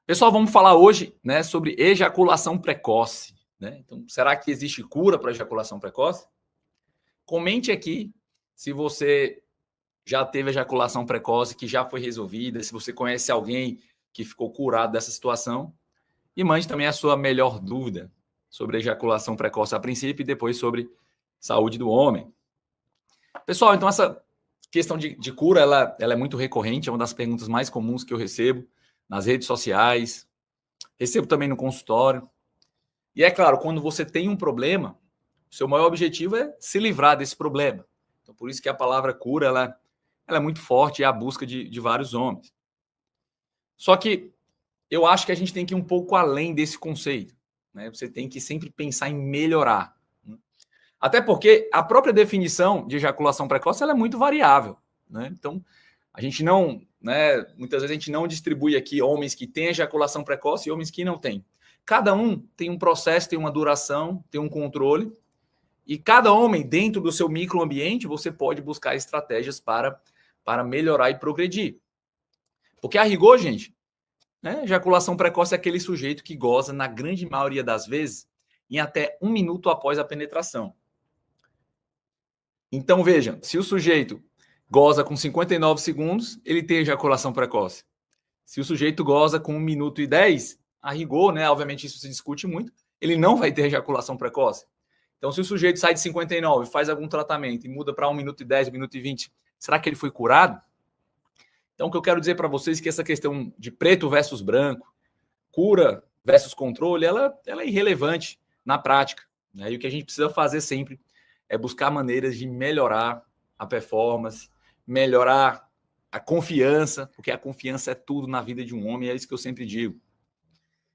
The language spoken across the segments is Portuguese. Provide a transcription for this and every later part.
Pessoal, vamos falar hoje, né, sobre ejaculação precoce, né? Então, será que existe cura para ejaculação precoce? Comente aqui se você já teve ejaculação precoce, que já foi resolvida, se você conhece alguém que ficou curado dessa situação. E mande também a sua melhor dúvida sobre ejaculação precoce a princípio e depois sobre saúde do homem. Pessoal, então essa questão de cura, ela é muito recorrente, é uma das perguntas mais comuns que eu recebo nas redes sociais, recebo também no consultório. E é claro, quando você tem um problema, o seu maior objetivo é se livrar desse problema. Então, por isso que a palavra cura, ela é muito forte, é a busca de vários homens. Só que eu acho que a gente tem que ir um pouco além desse conceito, né? Você tem que sempre pensar em melhorar. Até porque a própria definição de ejaculação precoce, ela é muito variável, né? Então, a gente não, né, muitas vezes a gente não distribui aqui homens que têm ejaculação precoce e homens que não têm. Cada um tem um processo, tem uma duração, tem um controle. E cada homem, dentro do seu microambiente, você pode buscar estratégias para melhorar e progredir. Porque a rigor, gente, né, ejaculação precoce é aquele sujeito que goza, na grande maioria das vezes, em até 1 minuto após a penetração. Então, vejam, se o sujeito goza com 59 segundos, ele tem ejaculação precoce. Se o sujeito goza com 1 minuto e 10, a rigor, né, obviamente isso se discute muito, ele não vai ter ejaculação precoce. Então, se o sujeito sai de 59, faz algum tratamento e muda para 1 minuto e 10, 1 minuto e 20, será que ele foi curado? Então, o que eu quero dizer para vocês é que essa questão de preto versus branco, cura versus controle, ela é irrelevante na prática, né? E o que a gente precisa fazer sempre é buscar maneiras de melhorar a performance, melhorar a confiança, porque a confiança é tudo na vida de um homem, é isso que eu sempre digo.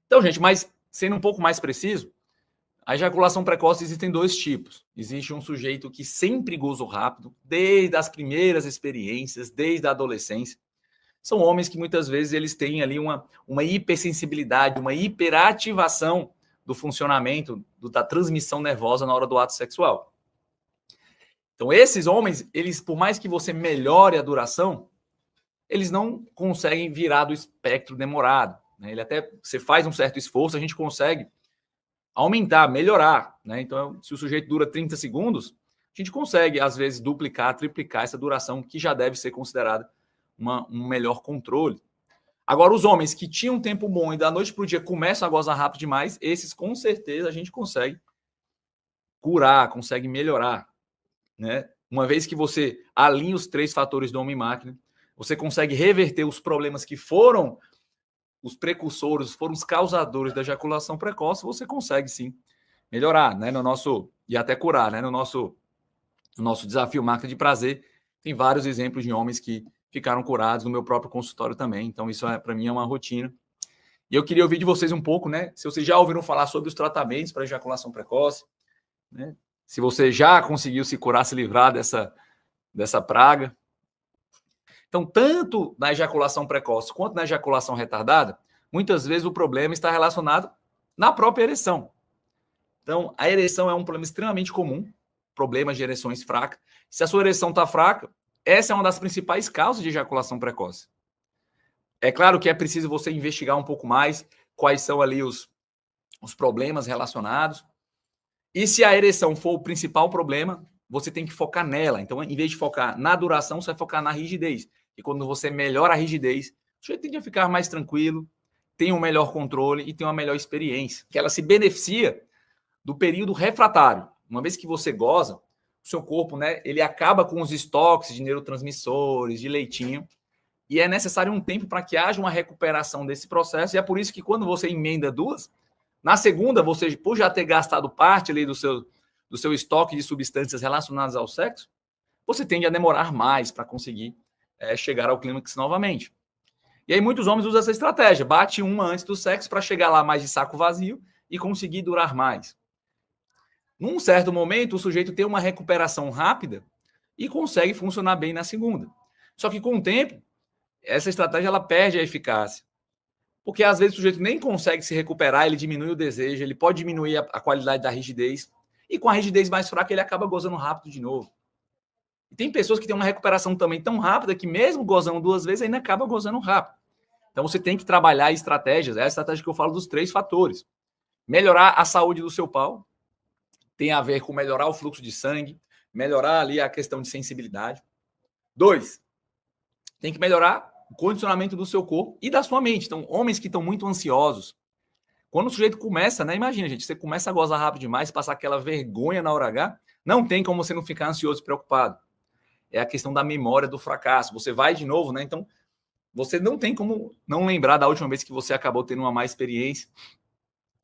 Então, gente, mas sendo um pouco mais preciso, a ejaculação precoce existem 2 tipos. Existe um sujeito que sempre gozou rápido, desde as primeiras experiências, desde a adolescência. São homens que muitas vezes eles têm ali uma hipersensibilidade, uma hiperativação do funcionamento da transmissão nervosa na hora do ato sexual. Então, esses homens, eles, por mais que você melhore a duração, eles não conseguem virar do espectro demorado, né? Ele até, você faz um certo esforço, a gente consegue aumentar, melhorar, né? Então, se o sujeito dura 30 segundos, a gente consegue, às vezes, duplicar, triplicar essa duração, que já deve ser considerada um melhor controle. Agora, os homens que tinham um tempo bom e da noite para o dia começam a gozar rápido demais, esses, com certeza, a gente consegue curar, consegue melhorar, né? Uma vez que você alinha os 3 fatores do homem-máquina, você consegue reverter os problemas que foram os precursores, foram os causadores da ejaculação precoce, você consegue sim melhorar, né? E até curar, né? No nosso desafio Máquina de Prazer, tem vários exemplos de homens que ficaram curados no meu próprio consultório também. Então, isso para mim é uma rotina. E eu queria ouvir de vocês um pouco, né? Se vocês já ouviram falar sobre os tratamentos para ejaculação precoce, né? Se você já conseguiu se curar, se livrar dessa praga. Então, tanto na ejaculação precoce quanto na ejaculação retardada, muitas vezes o problema está relacionado na própria ereção. Então, a ereção é um problema extremamente comum, problemas de ereções fracas. Se a sua ereção está fraca, essa é uma das principais causas de ejaculação precoce. É claro que é preciso você investigar um pouco mais quais são ali os problemas relacionados. E se a ereção for o principal problema, você tem que focar nela. Então, em vez de focar na duração, você vai focar na rigidez. E quando você melhora a rigidez, o sujeito tende a ficar mais tranquilo, tem um melhor controle e tem uma melhor experiência. Que ela se beneficia do período refratário. Uma vez que você goza, o seu corpo, né, ele acaba com os estoques de neurotransmissores, de leitinho, e é necessário um tempo para que haja uma recuperação desse processo. E é por isso que quando você emenda 2, na segunda, você, por já ter gastado parte ali do seu estoque de substâncias relacionadas ao sexo, você tende a demorar mais para conseguir chegar ao clímax novamente. E aí muitos homens usam essa estratégia, bate uma antes do sexo para chegar lá mais de saco vazio e conseguir durar mais. Num certo momento, o sujeito tem uma recuperação rápida e consegue funcionar bem na segunda. Só que com o tempo, essa estratégia ela perde a eficácia. Porque às vezes o sujeito nem consegue se recuperar, ele diminui o desejo, ele pode diminuir a qualidade da rigidez, e com a rigidez mais fraca ele acaba gozando rápido de novo. E tem pessoas que têm uma recuperação também tão rápida que mesmo gozando 2 vezes ainda acaba gozando rápido. Então você tem que trabalhar estratégias, é a estratégia que eu falo dos 3 fatores. Melhorar a saúde do seu pau, tem a ver com melhorar o fluxo de sangue, melhorar ali a questão de sensibilidade. 2, tem que melhorar o condicionamento do seu corpo e da sua mente. Então, homens que estão muito ansiosos, quando o sujeito começa, né? Imagina, gente, você começa a gozar rápido demais, passar aquela vergonha na hora H, não tem como você não ficar ansioso e preocupado. É a questão da memória do fracasso. Você vai de novo, né? Então, você não tem como não lembrar da última vez que você acabou tendo uma má experiência.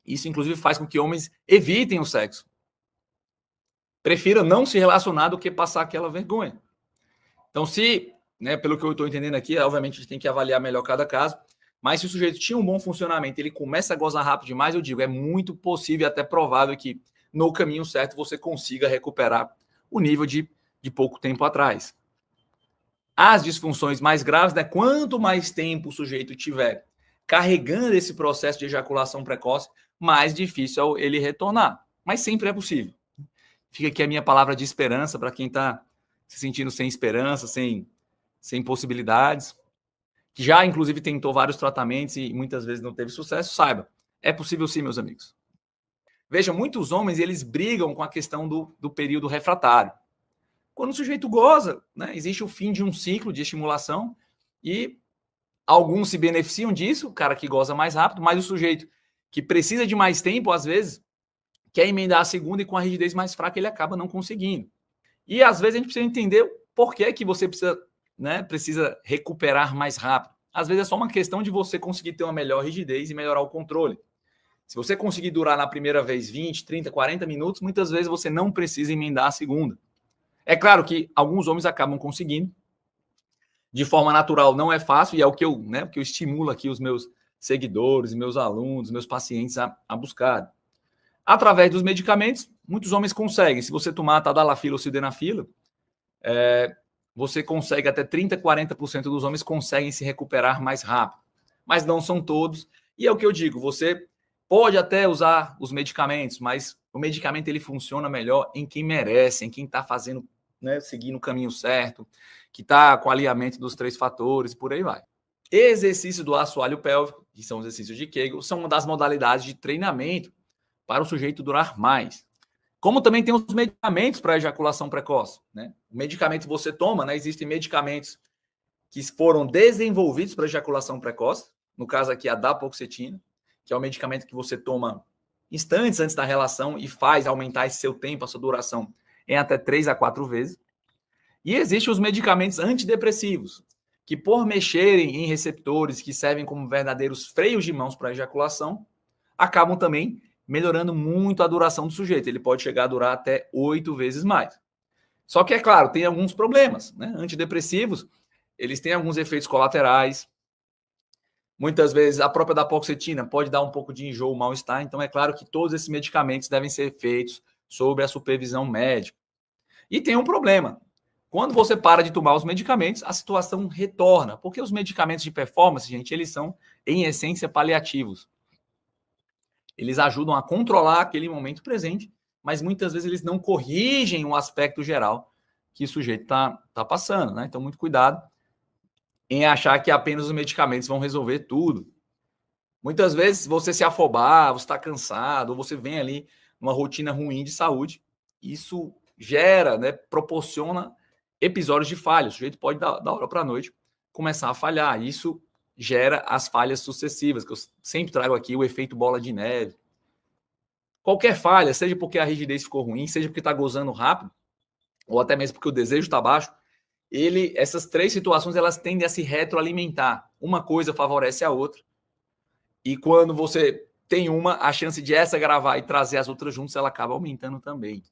Isso, inclusive, faz com que homens evitem o sexo. Prefira não se relacionar do que passar aquela vergonha. Então, se, né, pelo que eu estou entendendo aqui, obviamente a gente tem que avaliar melhor cada caso, mas se o sujeito tinha um bom funcionamento, ele começa a gozar rápido demais, eu digo, é muito possível e até provável que no caminho certo você consiga recuperar o nível de pouco tempo atrás. As disfunções mais graves, né, quanto mais tempo o sujeito tiver carregando esse processo de ejaculação precoce, mais difícil é ele retornar. Mas sempre é possível. Fica aqui a minha palavra de esperança para quem está se sentindo sem esperança, sem possibilidades, que já, inclusive, tentou vários tratamentos e muitas vezes não teve sucesso, saiba, é possível sim, meus amigos. Veja, muitos homens, eles brigam com a questão do período refratário. Quando o sujeito goza, né, existe o fim de um ciclo de estimulação e alguns se beneficiam disso, o cara que goza mais rápido, mas o sujeito que precisa de mais tempo, às vezes, quer emendar a segunda e com a rigidez mais fraca ele acaba não conseguindo. E às vezes a gente precisa entender por que você precisa recuperar mais rápido. Às vezes é só uma questão de você conseguir ter uma melhor rigidez e melhorar o controle. Se você conseguir durar na primeira vez 20, 30, 40 minutos, muitas vezes você não precisa emendar a segunda. É claro que alguns homens acabam conseguindo. De forma natural não é fácil, e é o que eu estimulo aqui os meus seguidores, meus alunos, meus pacientes a buscar. Através dos medicamentos, muitos homens conseguem. Se você tomar tadalafila ou sildenafila, você consegue até 30%, 40% dos homens conseguem se recuperar mais rápido. Mas não são todos. E é o que eu digo, você pode até usar os medicamentos, mas o medicamento ele funciona melhor em quem merece, em quem está fazendo, né, seguindo o caminho certo, que está com alinhamento dos 3 fatores, por aí vai. Exercício do assoalho pélvico, que são os exercícios de Kegel, são uma das modalidades de treinamento para o sujeito durar mais. Como também tem os medicamentos para ejaculação precoce, né? O medicamento você toma, né? Existem medicamentos que foram desenvolvidos para ejaculação precoce, no caso aqui a dapaoxetina, que é o medicamento que você toma instantes antes da relação e faz aumentar esse seu tempo, a sua duração, em até 3 a 4 vezes. E existem os medicamentos antidepressivos, que por mexerem em receptores que servem como verdadeiros freios de mãos para a ejaculação, acabam também melhorando muito a duração do sujeito. Ele pode chegar a durar até 8 vezes mais. Só que, é claro, tem alguns problemas, né? Antidepressivos, eles têm alguns efeitos colaterais. Muitas vezes a própria dapaoxetina pode dar um pouco de enjoo, mal-estar. Então, é claro que todos esses medicamentos devem ser feitos sob a supervisão médica. E tem um problema. Quando você para de tomar os medicamentos, a situação retorna. Porque os medicamentos de performance, gente, eles são, em essência, paliativos. Eles ajudam a controlar aquele momento presente, mas muitas vezes eles não corrigem o aspecto geral que o sujeito está passando, né? Então, muito cuidado em achar que apenas os medicamentos vão resolver tudo. Muitas vezes, você se afobar, você está cansado, ou você vem ali numa rotina ruim de saúde, isso gera, né, proporciona episódios de falha. O sujeito pode, da hora para a noite, começar a falhar. Isso gera as falhas sucessivas, que eu sempre trago aqui, o efeito bola de neve. Qualquer falha, seja porque a rigidez ficou ruim, seja porque está gozando rápido, ou até mesmo porque o desejo está baixo, essas 3 situações elas tendem a se retroalimentar. Uma coisa favorece a outra. E quando você tem uma, a chance de essa gravar e trazer as outras juntas, ela acaba aumentando também.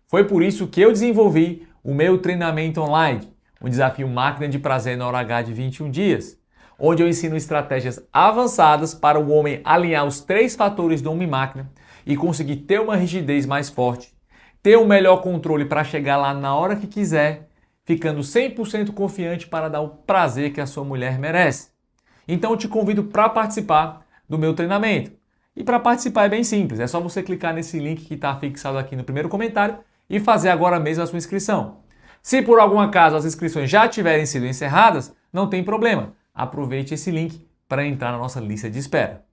Foi por isso que eu desenvolvi o meu treinamento online, o desafio Máquina de Prazer na Hora H de 21 dias, onde eu ensino estratégias avançadas para o homem alinhar os 3 fatores do homem-máquina e conseguir ter uma rigidez mais forte, ter um melhor controle para chegar lá na hora que quiser, ficando 100% confiante para dar o prazer que a sua mulher merece. Então eu te convido para participar do meu treinamento. E para participar é bem simples, é só você clicar nesse link que está fixado aqui no primeiro comentário e fazer agora mesmo a sua inscrição. Se por algum acaso as inscrições já tiverem sido encerradas, não tem problema. Aproveite esse link para entrar na nossa lista de espera.